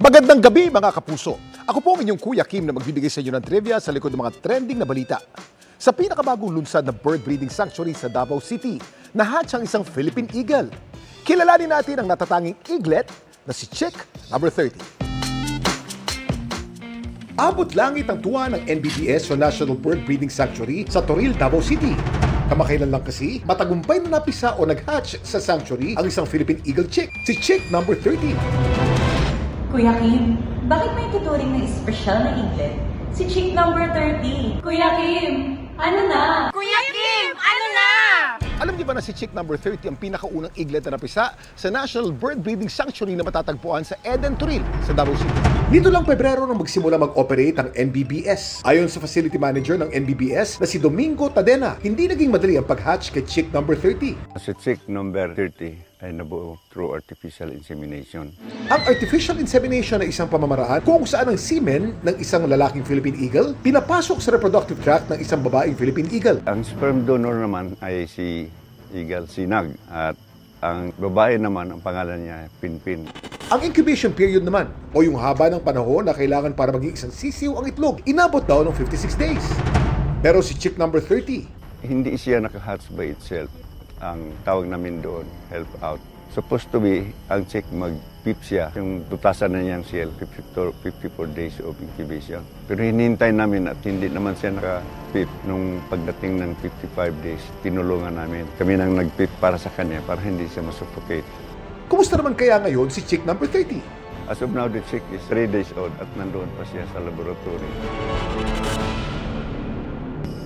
Magandang gabi mga kapuso. Ako po ang inyong Kuya Kim na magbibigay sa inyo ng trivia sa likod ng mga trending na balita. Sa pinakabagong lunsad na bird breeding sanctuary sa Davao City, nahatch ang isang Philippine Eagle. Kilalanin natin ang natatanging eaglet na si Chick number 30. Abot langit ang tuwa ng NBBS o National Bird Breeding Sanctuary sa Toril, Davao City. Kamakailan lang kasi, matagumpay na napisa o nag-hatch sa sanctuary ang isang Philippine Eagle chick, si Chick number 30. Kuya Kim, bakit may tuturing na espesyal na eaglet? Si Chick number 30. Kuya Kim, ano na? Kuya Kim, ano na? Alam niyo ba na si Chick number 30 ang pinakaunang eaglet na napisa sa National Bird Breeding Sanctuary na matatagpuan sa Eden, Toril, sa Davao City? Dito lang Pebrero nang magsimula mag-operate ang NBBS. Ayon sa facility manager ng NBBS na si Domingo Tadena, hindi naging madali ang pag-hatch kay Chick number 30. Si Chick number 30 ay nabuo through artificial insemination. Ang artificial insemination ay isang pamamaraan kung saan ang semen ng isang lalaking Philippine Eagle pinapasok sa reproductive tract ng isang babaeng Philippine Eagle. Ang sperm donor naman ay si Eagle Sinag at ang babae naman, ang pangalan niya ay Pinpin. Ang incubation period naman o yung haba ng panahon na kailangan para maging isang sisiw ang itlog, inabot daw ng 56 days. Pero si Chick number 30, hindi siya nakahatch by itself. Ang tawag namin doon, help out. Supposed to be, ang chick mag-pip siya. Yung tutasan na niyang cell, 54 days of incubation. Pero hinihintay namin at hindi naman siya naka-pip. Nung pagdating ng 55 days, tinulungan namin. Kami nang nag-pip para sa kanya para hindi siya masuffocate. kumusta naman kaya ngayon si Chick number 30? As of now, the chick is 3 days old at nandoon pa siya sa laboratory.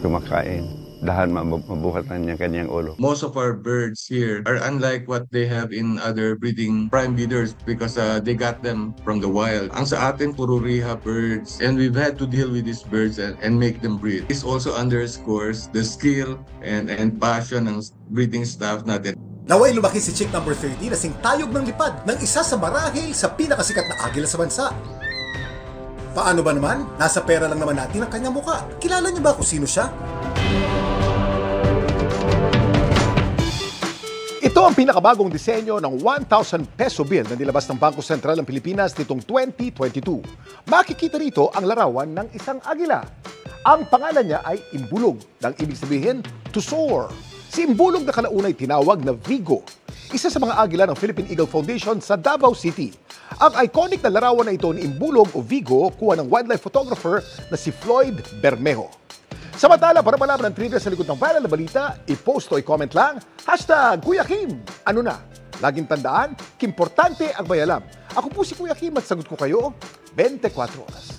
Kumakain. Dahan mabuhat na niya kanyang ulo. Most of our birds here are unlike what they have in other breeding prime breeders because they got them from the wild. Ang sa atin, puro rehab birds. And we've had to deal with these birds and make them breed. This also underscores the skill and passion ng breeding staff natin. Naway lumaki si Chick number 30 na singtayog ng lipad ng isa sa marahil sa pinakasikat na agila sa bansa. Paano ba naman? Nasa pera lang naman natin ang kanyang muka. Kilala niyo ba kung sino siya? Ito ang pinakabagong disenyo ng 1,000 peso bill na nilabas ng Bangko Sentral ng Pilipinas nitong 2022. Makikita rito ang larawan ng isang agila. Ang pangalan niya ay Imbulog, nang ibig sabihin, to soar. Si Imbulog na kalaunay tinawag na Vigo, isa sa mga agila ng Philippine Eagle Foundation sa Davao City. Ang iconic na larawan na ito ni Imbulog o Vigo, kuha ng wildlife photographer na si Floyd Bermejo. Samantala, para malaman ang trivia sa likod ng viral na balita, i-post o i-comment lang, #Kuya Kim. Ano na? Laging tandaan, kimportante ang may alam. Ako po si Kuya Kim at sagot ko kayo 24 oras.